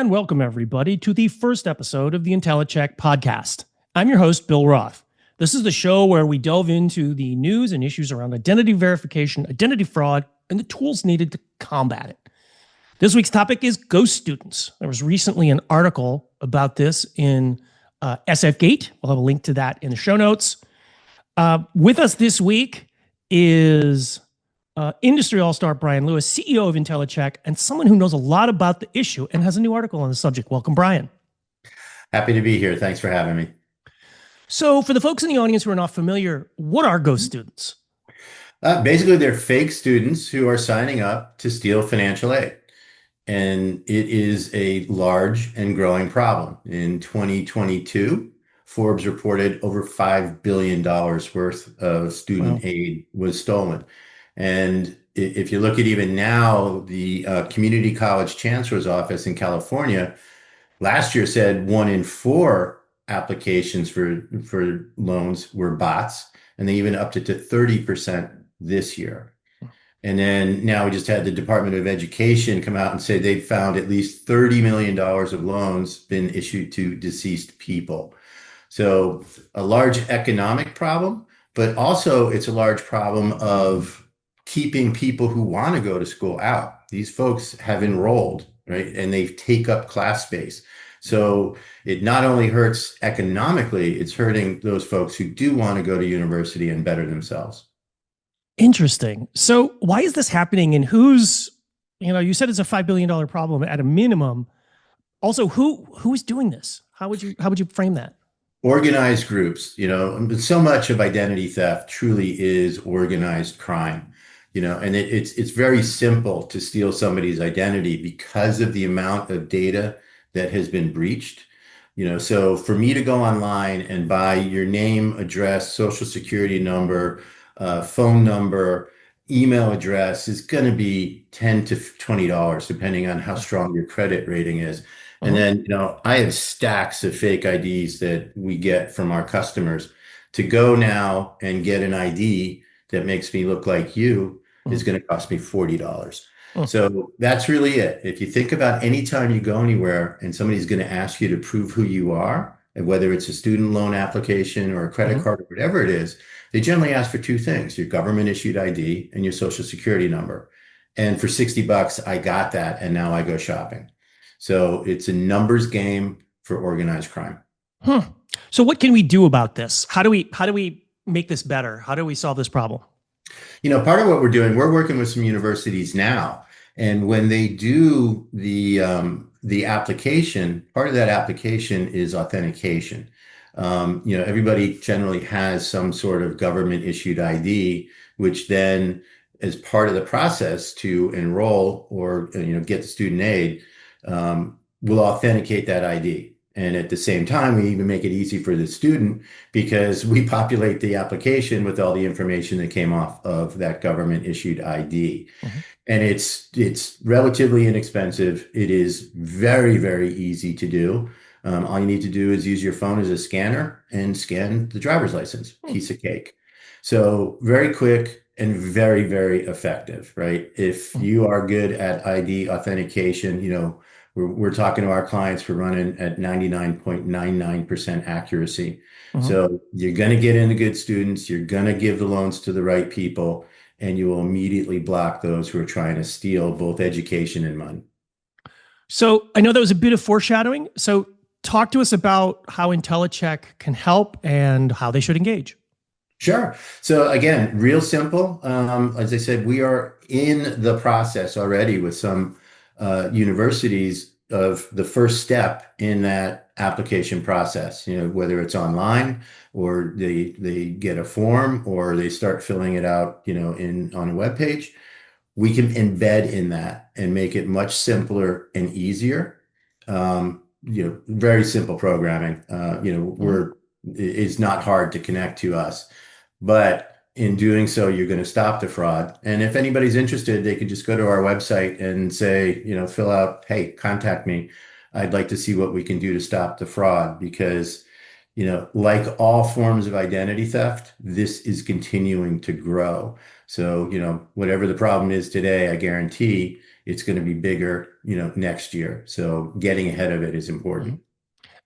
And welcome, everybody, to the first episode of the Intellicheck podcast. I'm your host, Bill Roth. This is the show where we delve into the news and issues around identity verification, identity fraud, and the tools needed to combat it. This week's topic is ghost students. There was recently an article about this in SFGate. We'll have a link to that in the show notes. With us this week is industry all-star Brian Lewis, CEO of Intellicheck, and someone who knows a lot about the issue and has a new article on the subject. Welcome, Brian. Happy to be here. Thanks for having me. So for the folks in the audience who are not familiar, what are ghost students? Basically, they're fake students who are signing up to steal financial aid. And it is a large and growing problem. In 2022, Forbes reported over $5 billion worth of student aid was stolen. And if you look at even now, the Community College Chancellor's Office in California last year said 1 in 4 applications for loans were bots, and they even upped it to 30% this year. And then now we just had the Department of Education come out and say they found at least $30 million of loans been issued to deceased people. So a large economic problem, but also it's a large problem of keeping people who want to go to school out. These folks have enrolled, right? And they take up class space. So it not only hurts economically, it's hurting those folks who do want to go to university and better themselves. Interesting. So why is this happening, and who's, you said it's a $5 billion problem at a minimum. Also, who is doing this? How would you frame that? Organized groups, so much of identity theft truly is organized crime, and it's very simple to steal somebody's identity because of the amount of data that has been breached. So for me to go online and buy your name, address, social security number, phone number, email address is going to be $10 to $20, depending on how strong your credit rating is. And then, I have stacks of fake IDs that we get from our customers. To go now and get an ID that makes me look like you is going to cost me $40. So that's really it. If you think about any time you go anywhere and somebody's going to ask you to prove who you are, and whether it's a student loan application or a credit card or whatever it is, they generally ask for 2 things: your government issued ID and your social security number. And for $60, I got that, and now I go shopping. So it's a numbers game for organized crime. So what can we do about this? How do we make this better? How do we solve this problem? Part of what we're doing, we're working with some universities now, and when they do the application, part of that application is authentication. Everybody generally has some sort of government issued ID, which then, as part of the process to enroll or get the student aid, will authenticate that ID. And at the same time, we even make it easy for the student because we populate the application with all the information that came off of that government issued ID. And it's relatively inexpensive. It is very, very easy to do. All you need to do is use your phone as a scanner and scan the driver's license, piece of cake. So very quick and very, very effective, right? If you are good at ID authentication, we're talking to our clients, we're running at 99.99% accuracy. So you're going to get in the good students, you're going to give the loans to the right people, and you will immediately block those who are trying to steal both education and money. So I know that was a bit of foreshadowing. So talk to us about how Intellicheck can help and how they should engage. Sure. So again, real simple. As I said, we are in the process already with some universities of the first step in that application process, whether it's online or they get a form or they start filling it out, on a web page. We can embed in that and make it much simpler and easier. Very simple programming. It's not hard to connect to us, but in doing so, you're going to stop the fraud. And if anybody's interested, they can just go to our website and say, fill out, hey, contact me. I'd like to see what we can do to stop the fraud, because, like all forms of identity theft, this is continuing to grow. So, whatever the problem is today, I guarantee it's going to be bigger, next year. So getting ahead of it is important.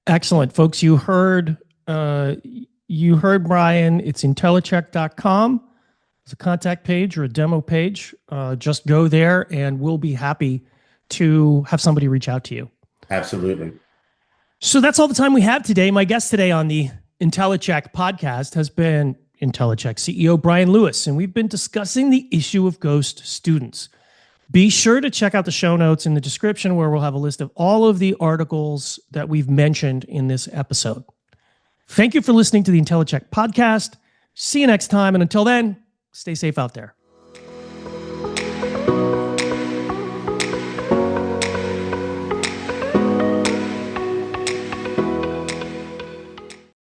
Excellent, folks. You heard Brian. It's Intellicheck.com. It's a contact page or a demo page. Just go there and we'll be happy to have somebody reach out to you. Absolutely. So that's all the time we have today. My guest today on the Intellicheck podcast has been Intellicheck CEO Brian Lewis, and we've been discussing the issue of ghost students. Be sure to check out the show notes in the description where we'll have a list of all of the articles that we've mentioned in this episode. Thank you for listening to the Intellicheck podcast. See you next time. And until then, stay safe out there.